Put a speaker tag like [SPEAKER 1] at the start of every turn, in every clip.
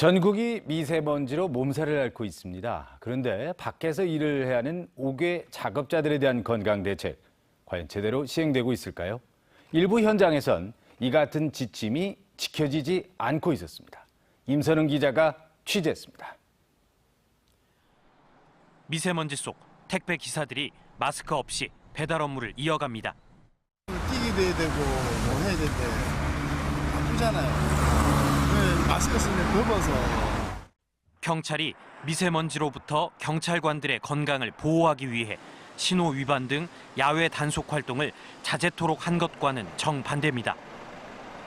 [SPEAKER 1] 전국이 미세먼지로 몸살을 앓고 있습니다. 그런데 밖에서 일을 해야 하는 5개 작업자들에 대한 건강 대책, 과연 제대로 시행되고 있을까요? 일부 현장에선 이 같은 지침이 지켜지지 않고 있었습니다. 임선웅 기자가 취재했습니다.
[SPEAKER 2] 미세먼지 속 택배 기사들이 마스크 없이 배달 업무를 이어갑니다.
[SPEAKER 3] 뛰기도 해야 되고 뭐 해야 되는데 아프잖아요. 왜 마스크 쓰면 덮어서.
[SPEAKER 2] 경찰이 미세먼지로부터 경찰관들의 건강을 보호하기 위해 신호 위반 등 야외 단속 활동을 자제토록 한 것과는 정반대입니다.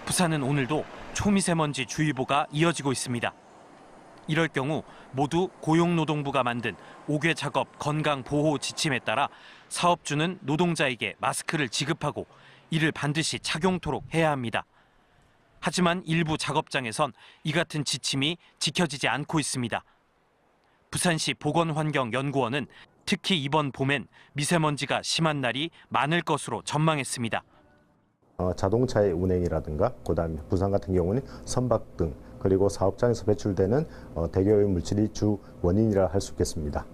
[SPEAKER 2] 부산은 오늘도 초미세먼지 주의보가 이어지고 있습니다. 이럴 경우 모두 고용노동부가 만든 5개 작업 건강보호 지침에 따라 사업주는 노동자에게 마스크를 지급하고 이를 반드시 착용토록 해야 합니다. 하지만 일부 작업장에선 이 같은 지침이 지켜지지 않고 있습니다. 부산시 보건환경연구원은 특히 이번 봄엔 미세먼지가 심한 날이 많을 것으로 전망했습니다.
[SPEAKER 4] 자동차의 운행이라든가 그다음에 부산 같은 경우는 선박 등 그리고 사업장에서 배출되는 대기오염 물질이 주 원인이라 할 수 있겠습니다.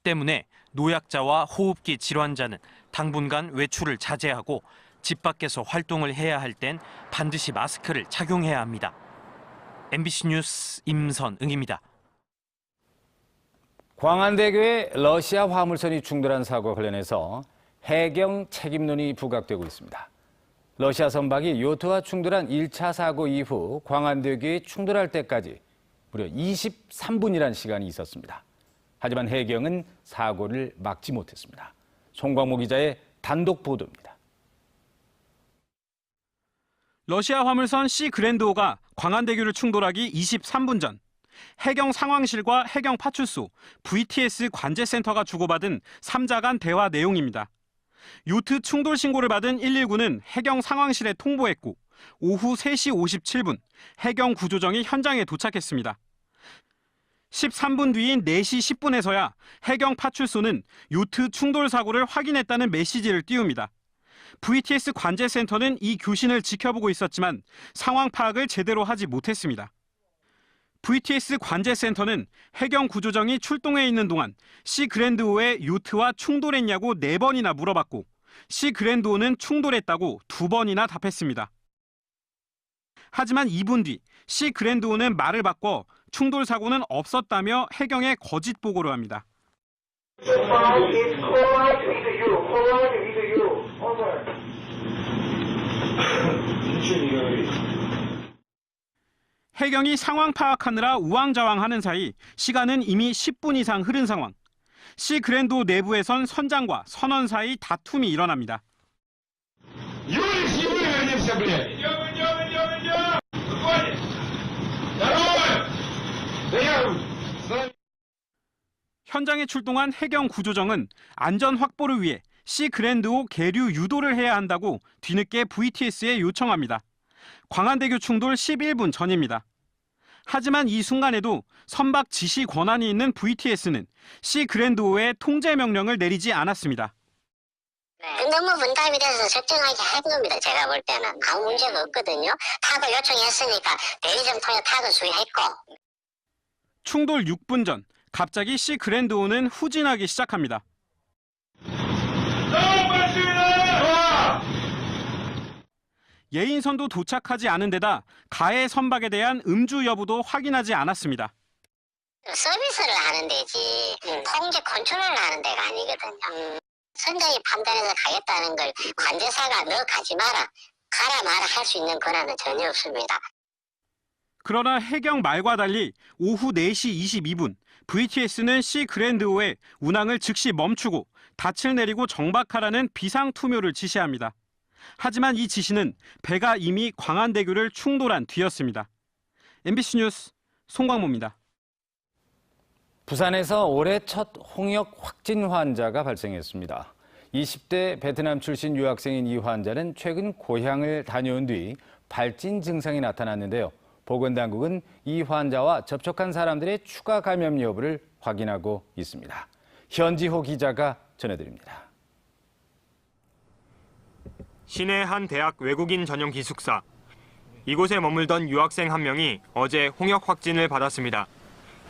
[SPEAKER 2] 때문에 노약자와 호흡기 질환자는 당분간 외출을 자제하고 집 밖에서 활동을 해야 할 땐 반드시 마스크를 착용해야 합니다. MBC 뉴스 임선응입니다.
[SPEAKER 1] 광안대교에 러시아 화물선이 충돌한 사고와 관련해서 해경 책임론이 부각되고 있습니다. 러시아 선박이 요트와 충돌한 1차 사고 이후 광안대교에 충돌할 때까지 무려 23분이라는 시간이 있었습니다. 하지만 해경은 사고를 막지 못했습니다. 송광모 기자의 단독 보도입니다.
[SPEAKER 5] 러시아 화물선 시 그랜드호가 광안대교를 충돌하기 23분 전 해경 상황실과 해경 파출소, VTS 관제센터가 주고받은 3자 간 대화 내용입니다. 요트 충돌 신고를 받은 119는 해경 상황실에 통보했고 오후 3시 57분 해경 구조정이 현장에 도착했습니다. 13분 뒤인 4시 10분에서야 해경 파출소는 요트 충돌 사고를 확인했다는 메시지를 띄웁니다. VTS 관제센터는 이 교신을 지켜보고 있었지만 상황 파악을 제대로 하지 못했습니다. VTS 관제센터는 해경 구조정이 출동해 있는 동안 시 그랜드호의 요트와 충돌했냐고 4번이나 물어봤고 시 그랜드호는 충돌했다고 2번이나 답했습니다. 하지만 2분 뒤 시 그랜드호는 말을 바꿔 충돌 사고는 없었다며 해경에 거짓 보고를 합니다. 해경이 상황 파악하느라 우왕좌왕하는 사이 시간은 이미 10분 이상 흐른 상황. 시 그랜드호 내부에선 선장과 선원 사이 다툼이 일어납니다. 현장에 출동한 해경 구조정은 안전 확보를 위해 시 그랜드호 계류 유도를 해야 한다고 뒤늦게 VTS에 요청합니다. 광안대교 충돌 11분 전입니다. 하지만 이 순간에도 선박 지시 권한이 있는 VTS는 시 그랜드호에 통제 명령을 내리지 않았습니다.
[SPEAKER 6] 너무 분담이 돼서 적정하게 한 겁니다. 제가 볼 때는 아무 문제가 없거든요. 타고 요청했으니까 대리점 통해 타고 수리했고.
[SPEAKER 5] 충돌 6분 전 갑자기 시 그랜드호는 후진하기 시작합니다. 예인선도 도착하지 않은 데다 가해 선박에 대한 음주 여부도 확인하지 않았습니다.
[SPEAKER 6] 서비스를 하는 데지 통제 컨트롤을 하는 데가 아니거든요. 선장이 판단해서 가겠다는 걸 관제사가 너 가지 마라, 가라 마라 할 수 있는 권한은 전혀 없습니다.
[SPEAKER 5] 그러나 해경 말과 달리 오후 4시 22분 VTS는 시 그랜드호에 운항을 즉시 멈추고 닻을 내리고 정박하라는 비상투묘를 지시합니다. 하지만 이 지시는 배가 이미 광안대교를 충돌한 뒤였습니다. MBC 뉴스 송광모입니다.
[SPEAKER 1] 부산에서 올해 첫 홍역 확진 환자가 발생했습니다. 20대 베트남 출신 유학생인 이 환자는 최근 고향을 다녀온 뒤 발진 증상이 나타났는데요. 보건당국은 이 환자와 접촉한 사람들의 추가 감염 여부를 확인하고 있습니다. 현지호 기자가 전해드립니다.
[SPEAKER 7] 시내 한 대학 외국인 전용 기숙사. 이곳에 머물던 유학생 한 명이 어제 홍역 확진을 받았습니다.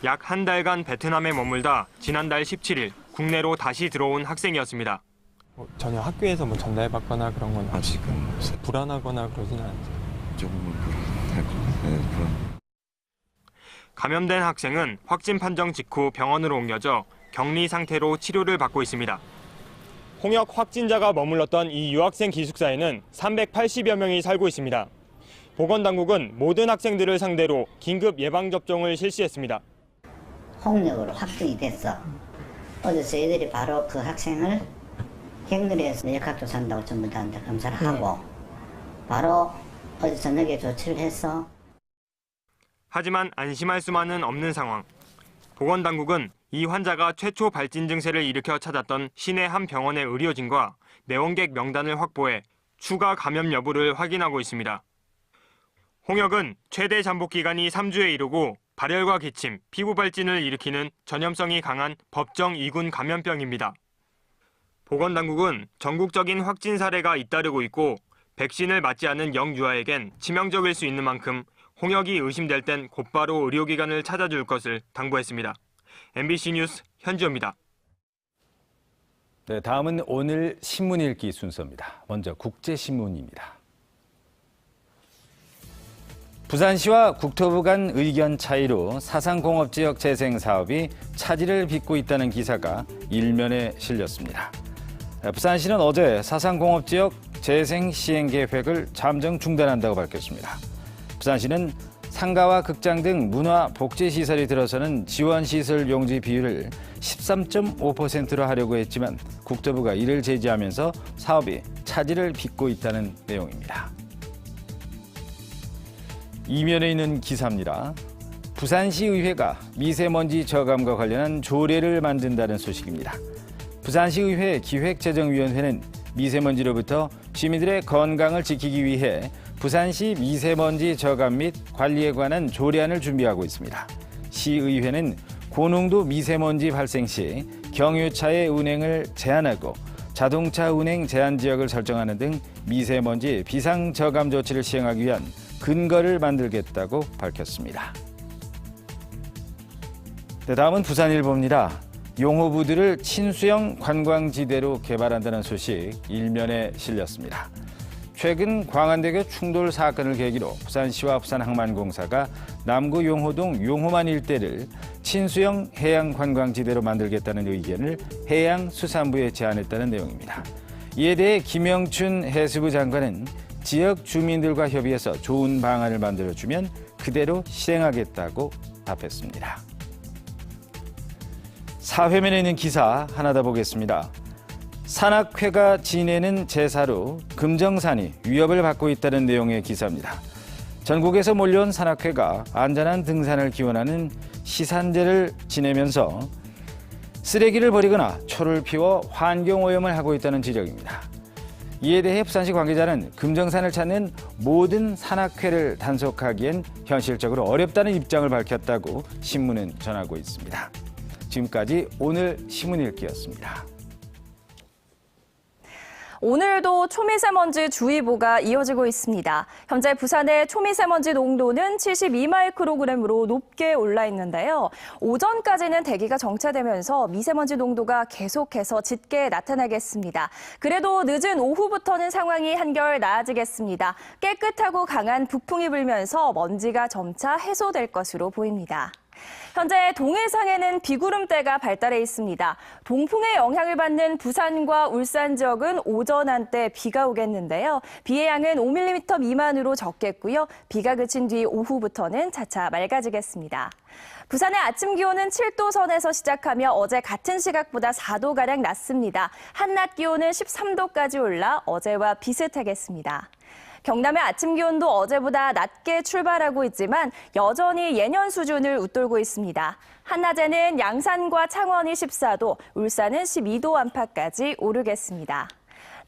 [SPEAKER 7] 약 한 달간 베트남에 머물다 지난달 17일 국내로 다시 들어온 학생이었습니다.
[SPEAKER 8] 전혀 학교에서 전달받거나 그런 건
[SPEAKER 9] 아직은 없어요.
[SPEAKER 8] 불안하거나 그러지는 않죠.
[SPEAKER 9] 조금은 불안할 것 같아요.
[SPEAKER 7] 감염된 학생은 확진 판정 직후 병원으로 옮겨져 격리 상태로 치료를 받고 있습니다. 홍역 확진자가 머물렀던 이 유학생 기숙사에는 380여 명이 살고 있습니다. 보건당국은 모든 학생들을 상대로 긴급 예방접종을 실시했습니다.
[SPEAKER 10] 홍역으로 확진이 됐어. 어제 저희들이 바로 그 학생을 격리해서 역학조사 한다고 전부 다 검사를 하고 바로 어제 저녁에 조치를 했어.
[SPEAKER 7] 하지만 안심할 수만은 없는 상황. 보건당국은 이 환자가 최초 발진 증세를 일으켜 찾았던 시내 한 병원의 의료진과 내원객 명단을 확보해 추가 감염 여부를 확인하고 있습니다. 홍역은 최대 잠복 기간이 3주에 이르고 발열과 기침, 피부 발진을 일으키는 전염성이 강한 법정 2군 감염병입니다. 보건당국은 전국적인 확진 사례가 잇따르고 있고 백신을 맞지 않은 영유아에겐 치명적일 수 있는 만큼 홍역이 의심될 땐 곧바로 의료기관을 찾아줄 것을 당부했습니다. MBC 뉴스 현지호입니다.
[SPEAKER 1] 네, 다음은 오늘 신문 읽기 순서입니다. 먼저 국제신문입니다. 부산시와 국토부 간 의견 차이로 사상공업지역 재생 사업이 차질을 빚고 있다는 기사가 일면에 실렸습니다. 부산시는 어제 사상공업지역 재생 시행 계획을 잠정 중단한다고 밝혔습니다. 부산시는 상가와 극장 등 문화 복지시설이 들어서는 지원시설 용지 비율을 13.5%로 하려고 했지만 국토부가 이를 제지하면서 사업이 차질을 빚고 있다는 내용입니다. 이면에 있는 기사입니다. 부산시의회가 미세먼지 저감과 관련한 조례를 만든다는 소식입니다. 부산시의회 기획재정위원회는 미세먼지로부터 시민들의 건강을 지키기 위해 부산시 미세먼지 저감 및 관리에 관한 조례안을 준비하고 있습니다. 시의회는 고농도 미세먼지 발생 시 경유차의 운행을 제한하고 자동차 운행 제한 지역을 설정하는 등 미세먼지 비상 저감 조치를 시행하기 위한 근거를 만들겠다고 밝혔습니다. 네, 다음은 부산일보입니다. 용호부두를 친수형 관광지대로 개발한다는 소식 일면에 실렸습니다. 최근 광안대교 충돌 사건을 계기로 부산시와 부산항만공사가 남구 용호동 용호만 일대를 친수형 해양관광지대로 만들겠다는 의견을 해양수산부에 제안했다는 내용입니다. 이에 대해 김영춘 해수부 장관은 지역 주민들과 협의해서 좋은 방안을 만들어주면 그대로 실행하겠다고 답했습니다. 사회면에 있는 기사 하나 더 보겠습니다. 산악회가 지내는 제사로 금정산이 위협을 받고 있다는 내용의 기사입니다. 전국에서 몰려온 산악회가 안전한 등산을 기원하는 시산제를 지내면서 쓰레기를 버리거나 초를 피워 환경오염을 하고 있다는 지적입니다. 이에 대해 부산시 관계자는 금정산을 찾는 모든 산악회를 단속하기엔 현실적으로 어렵다는 입장을 밝혔다고 신문은 전하고 있습니다. 지금까지 오늘 신문 읽기였습니다.
[SPEAKER 11] 오늘도 초미세먼지 주의보가 이어지고 있습니다. 현재 부산의 초미세먼지 농도는 72마이크로그램으로 높게 올라 있는데요. 오전까지는 대기가 정체되면서 미세먼지 농도가 계속해서 짙게 나타나겠습니다. 그래도 늦은 오후부터는 상황이 한결 나아지겠습니다. 깨끗하고 강한 북풍이 불면서 먼지가 점차 해소될 것으로 보입니다. 현재 동해상에는 비구름대가 발달해 있습니다. 동풍의 영향을 받는 부산과 울산 지역은 오전 한때 비가 오겠는데요. 비의 양은 5mm 미만으로 적겠고요. 비가 그친 뒤 오후부터는 차차 맑아지겠습니다. 부산의 아침 기온은 7도 선에서 시작하며 어제 같은 시각보다 4도가량 낮습니다. 한낮 기온은 13도까지 올라 어제와 비슷하겠습니다. 경남의 아침 기온도 어제보다 낮게 출발하고 있지만 여전히 예년 수준을 웃돌고 있습니다. 한낮에는 양산과 창원이 14도, 울산은 12도 안팎까지 오르겠습니다.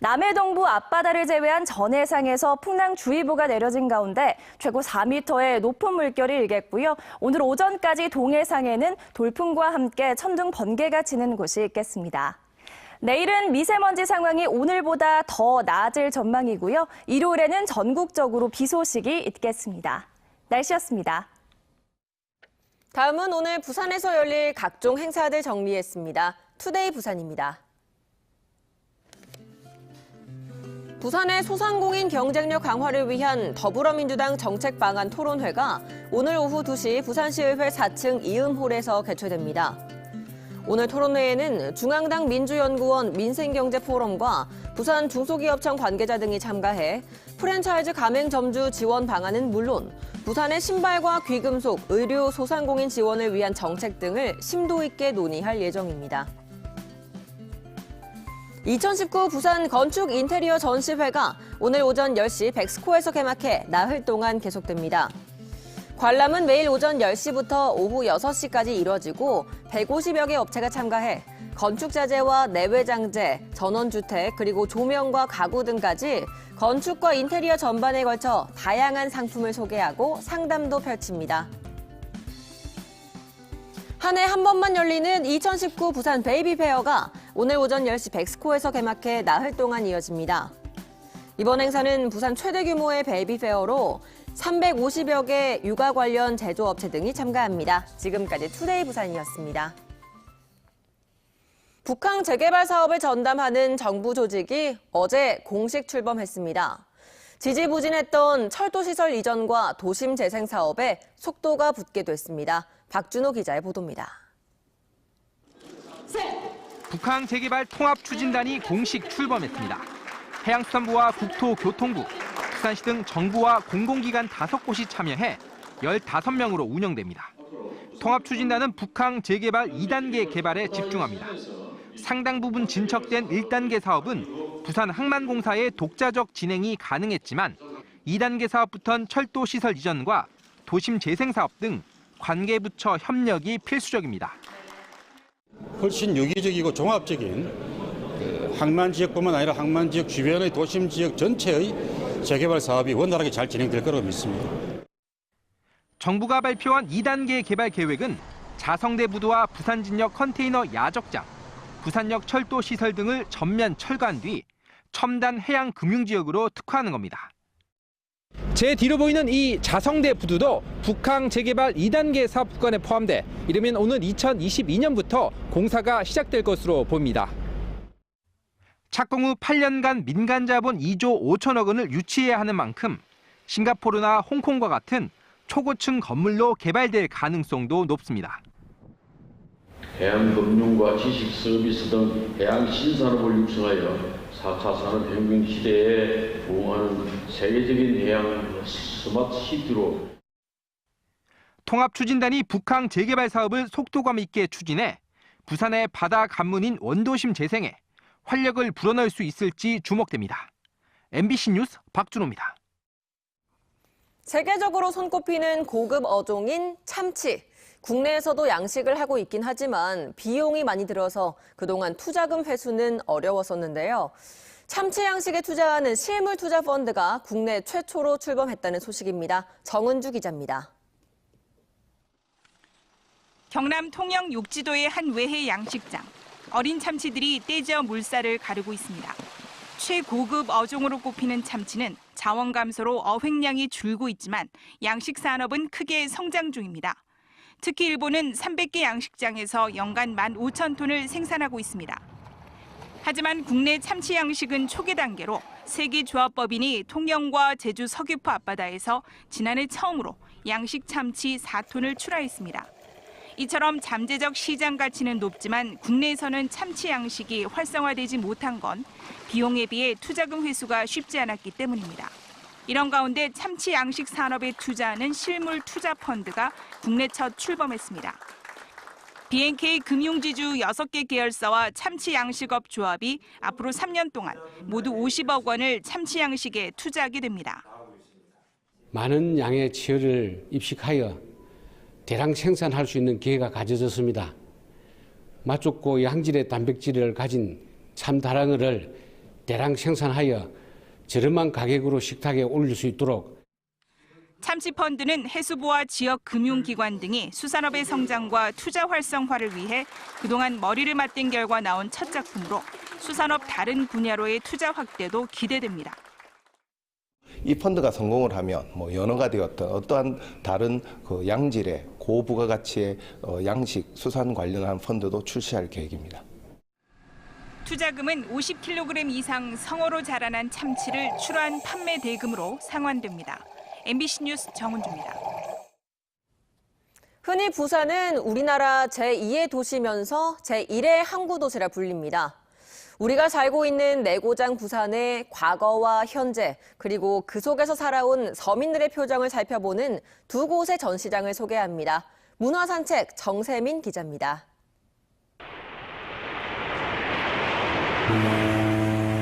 [SPEAKER 11] 남해 동부 앞바다를 제외한 전 해상에서 풍랑주의보가 내려진 가운데 최고 4m의 높은 물결이 일겠고요. 오늘 오전까지 동해상에는 돌풍과 함께 천둥 번개가 치는 곳이 있겠습니다. 내일은 미세먼지 상황이 오늘보다 더 나아질 전망이고요. 일요일에는 전국적으로 비 소식이 있겠습니다. 날씨였습니다.
[SPEAKER 12] 다음은 오늘 부산에서 열릴 각종 행사들 정리했습니다. 투데이 부산입니다. 부산의 소상공인 경쟁력 강화를 위한 더불어민주당 정책 방안 토론회가 오늘 오후 2시 부산시의회 4층 이음홀에서 개최됩니다. 오늘 토론회에는 중앙당 민주연구원 민생경제포럼과 부산 중소기업청 관계자 등이 참가해 프랜차이즈 가맹점주 지원 방안은 물론 부산의 신발과 귀금속, 의류, 소상공인 지원을 위한 정책 등을 심도 있게 논의할 예정입니다. 2019 부산 건축 인테리어 전시회가 오늘 오전 10시 백스코에서 개막해 나흘 동안 계속됩니다. 관람은 매일 오전 10시부터 오후 6시까지 이뤄지고 150여 개 업체가 참가해 건축자재와 내외장재, 전원주택, 그리고 조명과 가구 등까지 건축과 인테리어 전반에 걸쳐 다양한 상품을 소개하고 상담도 펼칩니다. 한 해 한 번만 열리는 2019 부산 베이비 페어가 오늘 오전 10시 백스코에서 개막해 나흘 동안 이어집니다. 이번 행사는 부산 최대 규모의 베이비 페어로 350여 개 육아 관련 제조업체 등이 참가합니다. 지금까지 투데이 부산이었습니다. 북항 재개발 사업을 전담하는 정부 조직이 어제 공식 출범했습니다. 지지부진했던 철도시설 이전과 도심 재생 사업에 속도가 붙게 됐습니다. 박준호 기자의 보도입니다.
[SPEAKER 13] 북항 재개발 통합추진단이 공식 출범했습니다. 해양수산부와 국토교통부, 부산시 등 정부와 공공기관 5곳이 참여해 15명으로 운영됩니다. 통합추진단은 북항 재개발 2단계 개발에 집중합니다. 상당 부분 진척된 1단계 사업은 부산 항만공사의 독자적 진행이 가능했지만 2단계 사업부터는 철도 시설 이전과 도심 재생 사업 등 관계부처 협력이 필수적입니다.
[SPEAKER 14] 훨씬 유기적이고 종합적인 항만 지역뿐만 아니라 항만 지역 주변의 도심 지역 전체의 재개발 사업이 원활하게 잘 진행될 거라고 믿습니다.
[SPEAKER 13] 정부가 발표한 2단계 개발 계획은 자성대 부두와 부산진역 컨테이너 야적장, 부산역 철도 시설 등을 전면 철거한 뒤 첨단 해양 금융지역으로 특화하는 겁니다.
[SPEAKER 15] 제 뒤로 보이는 이 자성대 부두도 북항 재개발 2단계 사업 구간에 포함돼 이르면 오는 2022년부터 공사가 시작될 것으로 보입니다.
[SPEAKER 13] 착공 후 8년간 민간 자본 2조 5천억 원을 유치해야 하는 만큼 싱가포르나 홍콩과 같은 초고층 건물로 개발될 가능성도 높습니다.
[SPEAKER 16] 해양 금융과 지식 서비스 등 해양 신산업을 육성하여 4차 산업혁명 시대에 부응하는 세계적인 해양 스마트 시티로.
[SPEAKER 13] 통합추진단이 북항 재개발 사업을 속도감 있게 추진해 부산의 바다 관문인 원도심 재생에 활력을 불어넣을 수 있을지 주목됩니다. MBC 뉴스 박준호입니다.
[SPEAKER 12] 세계적으로 손꼽히는 고급 어종인 참치. 국내에서도 양식을 하고 있긴 하지만 비용이 많이 들어서 그동안 투자금 회수는 어려웠었는데요. 참치 양식에 투자하는 실물 투자 펀드가 국내 최초로 출범했다는 소식입니다. 정은주 기자입니다.
[SPEAKER 17] 경남 통영 욕지도의 한 외해 양식장. 어린 참치들이 떼지어 물살을 가르고 있습니다. 최고급 어종으로 꼽히는 참치는 자원 감소로 어획량이 줄고 있지만 양식 산업은 크게 성장 중입니다. 특히 일본은 300개 양식장에서 연간 15,000톤을 생산하고 있습니다. 하지만 국내 참치 양식은 초기 단계로 세계조합법인이 통영과 제주 서귀포 앞바다에서 지난해 처음으로 양식 참치 4톤을 출하했습니다. 이처럼 잠재적 시장 가치는 높지만 국내에서는 참치 양식이 활성화되지 못한 건 비용에 비해 투자금 회수가 쉽지 않았기 때문입니다. 이런 가운데 참치 양식 산업에 투자하는 실물 투자 펀드가 국내 첫 출범했습니다. BNK 금융지주 6개 계열사와 참치 양식업 조합이 앞으로 3년 동안 모두 50억 원을 참치 양식에 투자하게 됩니다.
[SPEAKER 18] 많은 양의 치어를 입식하여 대량 생산할 수 있는 기회가 가져졌습니다. 맛 좋고 양질의 단백질을 가진 참다랑어를 대량 생산하여 저렴한 가격으로 식탁에 올릴 수 있도록.
[SPEAKER 17] 참치펀드는 해수부와 지역 금융기관 등이 수산업의 성장과 투자 활성화를 위해 그동안 머리를 맞댄 결과 나온 첫 작품으로 수산업 다른 분야로의 투자 확대도 기대됩니다.
[SPEAKER 19] 이 펀드가 성공을 하면 연어가 되었던 어떠한 다른 그 양질의 고부가가치의 양식, 수산 관련한 펀드도 출시할 계획입니다.
[SPEAKER 17] 투자금은 50kg 이상 성어로 자라난 참치를 출하한 판매 대금으로 상환됩니다. MBC 뉴스 정은주입니다.
[SPEAKER 12] 흔히 부산은 우리나라 제2의 도시면서 제1의 항구 도시라 불립니다. 우리가 살고 있는 내고장 부산의 과거와 현재, 그리고 그 속에서 살아온 서민들의 표정을 살펴보는 두 곳의 전시장을 소개합니다. 문화산책 정세민 기자입니다.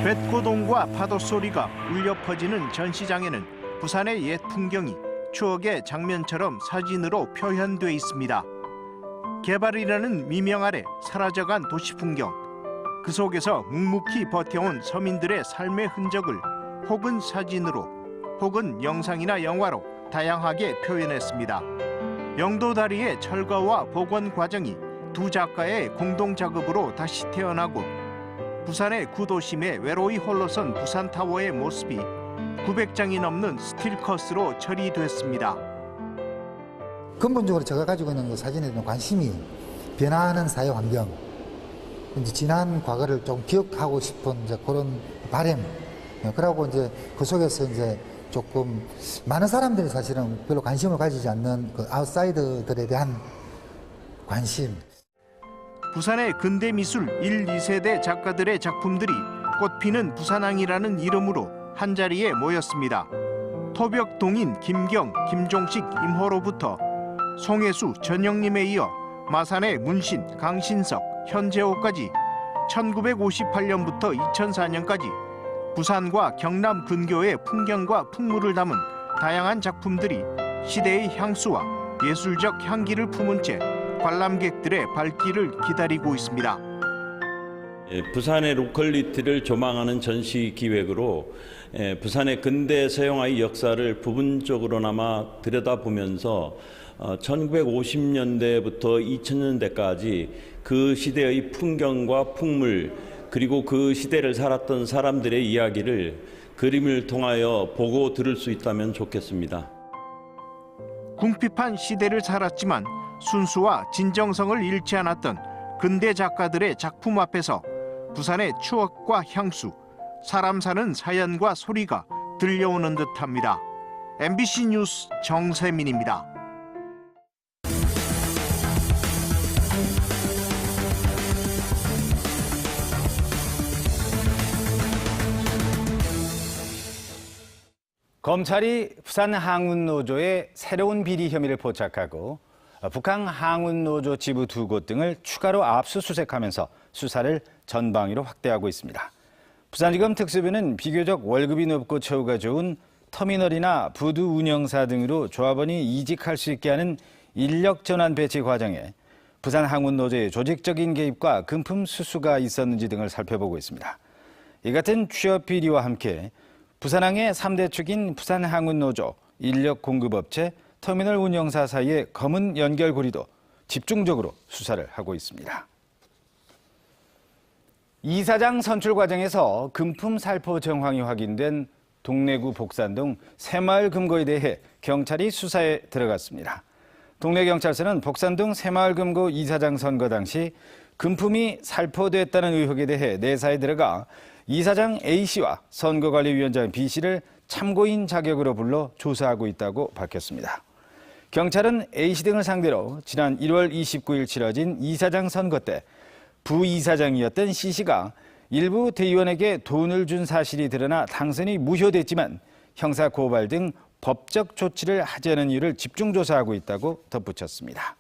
[SPEAKER 20] 뱃고동과 파도 소리가 울려 퍼지는 전시장에는 부산의 옛 풍경이 추억의 장면처럼 사진으로 표현돼 있습니다. 개발이라는 미명 아래 사라져간 도시 풍경, 그 속에서 묵묵히 버텨온 서민들의 삶의 흔적을 혹은 사진으로 혹은 영상이나 영화로 다양하게 표현했습니다. 영도다리의 철거와 복원 과정이 두 작가의 공동 작업으로 다시 태어나고 부산의 구도심에 외로이 홀로선 부산타워의 모습이 900장이 넘는 스틸컷으로 처리됐습니다.
[SPEAKER 21] 근본적으로 제가 가지고 있는 그 사진에 대한 관심이 변화하는 사회 환경, 이제 지난 과거를 좀 기억하고 싶은 이제 그런 바람, 그러고 이제 그 속에서 이제 조금 많은 사람들이 사실은 별로 관심을 가지지 않는 그 아웃사이더들에 대한 관심.
[SPEAKER 20] 부산의 근대미술 1, 2세대 작가들의 작품들이 꽃피는 부산항이라는 이름으로 한자리에 모였습니다. 토벽동인 김경, 김종식, 임호로부터 송혜수, 전영림에 이어 마산의 문신, 강신석, 현재호까지 1958년부터 2004년까지 부산과 경남 근교의 풍경과 풍물을 담은 다양한 작품들이 시대의 향수와 예술적 향기를 품은 채 관람객들의 발길을 기다리고 있습니다.
[SPEAKER 22] 부산의 로컬리티를 조망하는 전시 기획으로 부산의 근대 서양화의 역사를 부분적으로나마 들여다보면서 1950년대부터 2000년대까지 그 시대의 풍경과 풍물, 그리고 그 시대를 살았던 사람들의 이야기를 그림을 통하여 보고 들을 수 있다면 좋겠습니다.
[SPEAKER 20] 궁핍한 시대를 살았지만 순수와 진정성을 잃지 않았던 근대 작가들의 작품 앞에서 부산의 추억과 향수, 사람 사는 사연과 소리가 들려오는 듯합니다. MBC 뉴스 정세민입니다.
[SPEAKER 1] 검찰이 부산 항운노조의 새로운 비리 혐의를 포착하고 북한 항운노조 지부 2곳 등을 추가로 압수수색하면서 수사를 전방위로 확대하고 있습니다. 부산지검 특수부는 비교적 월급이 높고 처우가 좋은 터미널이나 부두 운영사 등으로 조합원이 이직할 수 있게 하는 인력 전환 배치 과정에 부산 항운노조의 조직적인 개입과 금품 수수가 있었는지 등을 살펴보고 있습니다. 이 같은 취업 비리와 함께 부산항의 3대 축인 부산항운노조, 인력공급업체, 터미널 운영사 사이의 검은 연결고리도 집중적으로 수사를 하고 있습니다. 이사장 선출 과정에서 금품 살포 정황이 확인된 동래구 복산동 새마을 금고에 대해 경찰이 수사에 들어갔습니다. 동래경찰서는 복산동 새마을 금고 이사장 선거 당시 금품이 살포됐다는 의혹에 대해 내사에 들어가 이사장 A씨와 선거관리위원장 B씨를 참고인 자격으로 불러 조사하고 있다고 밝혔습니다. 경찰은 A씨 등을 상대로 지난 1월 29일 치러진 이사장 선거 때 부이사장이었던 C씨가 일부 대의원에게 돈을 준 사실이 드러나 당선이 무효됐지만 형사 고발 등 법적 조치를 하지 않은 이유를 집중 조사하고 있다고 덧붙였습니다.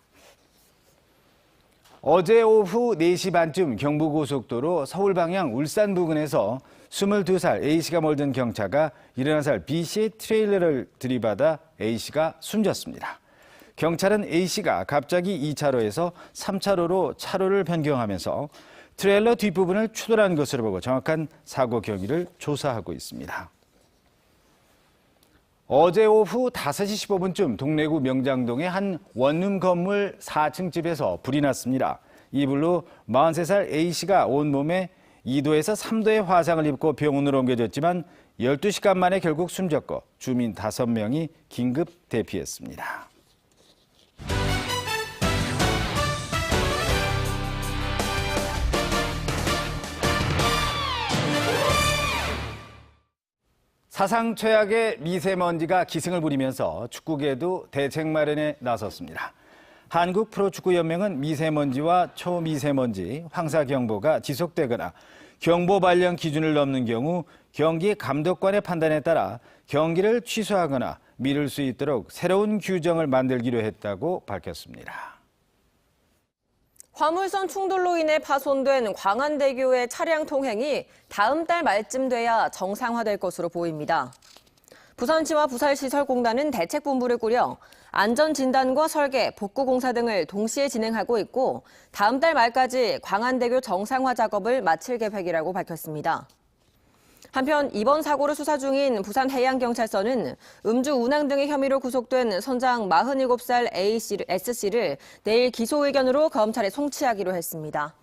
[SPEAKER 1] 어제 오후 4시 반쯤 경부고속도로 서울 방향 울산 부근에서 22살 A씨가 몰던 경차가 71살 B씨의 트레일러를 들이받아 A씨가 숨졌습니다. 경찰은 A씨가 갑자기 2차로에서 3차로로 차로를 변경하면서 트레일러 뒷부분을 추돌한 것으로 보고 정확한 사고 경위를 조사하고 있습니다. 어제 오후 5시 15분쯤 동래구 명장동의 한 원룸 건물 4층 집에서 불이 났습니다. 이 불로 43살 A씨가 온몸에 2도에서 3도의 화상을 입고 병원으로 옮겨졌지만 12시간 만에 결국 숨졌고 주민 5명이 긴급 대피했습니다. 사상 최악의 미세먼지가 기승을 부리면서 축구계도 대책 마련에 나섰습니다. 한국 프로축구연맹은 미세먼지와 초미세먼지, 황사경보가 지속되거나 경보 발령 기준을 넘는 경우 경기 감독관의 판단에 따라 경기를 취소하거나 미룰 수 있도록 새로운 규정을 만들기로 했다고 밝혔습니다.
[SPEAKER 12] 화물선 충돌로 인해 파손된 광안대교의 차량 통행이 다음 달 말쯤 돼야 정상화될 것으로 보입니다. 부산시와 부산시설공단은 대책본부를 꾸려 안전진단과 설계, 복구공사 등을 동시에 진행하고 있고 다음 달 말까지 광안대교 정상화 작업을 마칠 계획이라고 밝혔습니다. 한편 이번 사고를 수사 중인 부산해양경찰서는 음주 운항 등의 혐의로 구속된 선장 47살 S씨를 내일 기소 의견으로 검찰에 송치하기로 했습니다.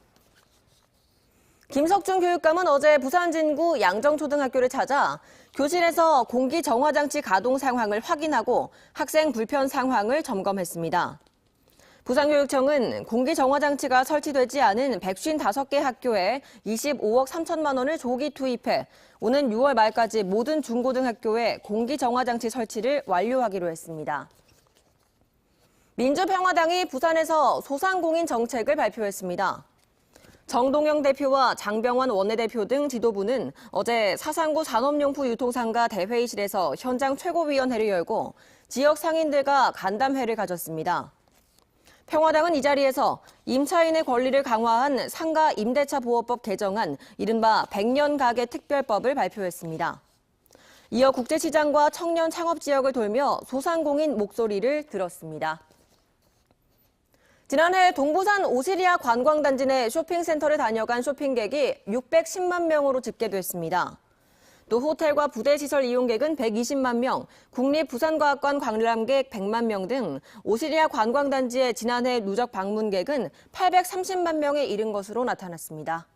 [SPEAKER 12] 김석준 교육감은 어제 부산 진구 양정초등학교를 찾아 교실에서 공기정화장치 가동 상황을 확인하고 학생 불편 상황을 점검했습니다. 부산교육청은 공기정화장치가 설치되지 않은 155개 학교에 25억 3천만 원을 조기 투입해 오는 6월 말까지 모든 중고등학교에 공기정화장치 설치를 완료하기로 했습니다. 민주평화당이 부산에서 소상공인 정책을 발표했습니다. 정동영 대표와 장병환 원내대표 등 지도부는 어제 사상구 산업용품 유통상가 대회의실에서 현장 최고위원회를 열고 지역 상인들과 간담회를 가졌습니다. 평화당은 이 자리에서 임차인의 권리를 강화한 상가 임대차 보호법 개정안 이른바 100년 가게 특별법을 발표했습니다. 이어 국제시장과 청년 창업 지역을 돌며 소상공인 목소리를 들었습니다. 지난해 동부산 오시리아 관광단지 내 쇼핑센터를 다녀간 쇼핑객이 610만 명으로 집계됐습니다. 또 호텔과 부대시설 이용객은 120만 명, 국립부산과학관 관람객 100만 명 등 오시리아 관광단지의 지난해 누적 방문객은 830만 명에 이른 것으로 나타났습니다.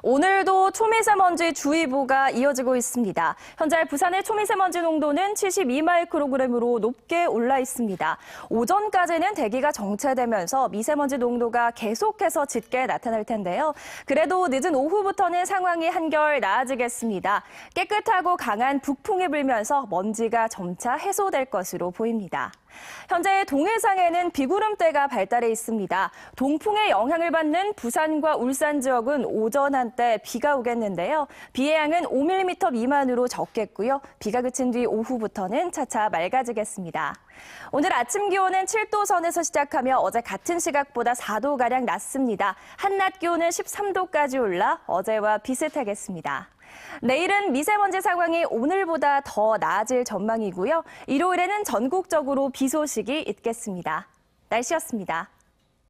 [SPEAKER 11] 오늘도 초미세먼지 주의보가 이어지고 있습니다. 현재 부산의 초미세먼지 농도는 72마이크로그램으로 높게 올라 있습니다. 오전까지는 대기가 정체되면서 미세먼지 농도가 계속해서 짙게 나타날 텐데요. 그래도 늦은 오후부터는 상황이 한결 나아지겠습니다. 깨끗하고 강한 북풍이 불면서 먼지가 점차 해소될 것으로 보입니다. 현재 동해상에는 비구름대가 발달해 있습니다. 동풍의 영향을 받는 부산과 울산 지역은 오전 한때 비가 오겠는데요. 비의 양은 5mm 미만으로 적겠고요. 비가 그친 뒤 오후부터는 차차 맑아지겠습니다. 오늘 아침 기온은 7도 선에서 시작하며 어제 같은 시각보다 4도가량 낮습니다. 한낮 기온은 13도까지 올라 어제와 비슷하겠습니다. 내일은 미세먼지 상황이 오늘보다 더 나아질 전망이고요. 일요일에는 전국적으로 비 소식이 있겠습니다. 날씨였습니다.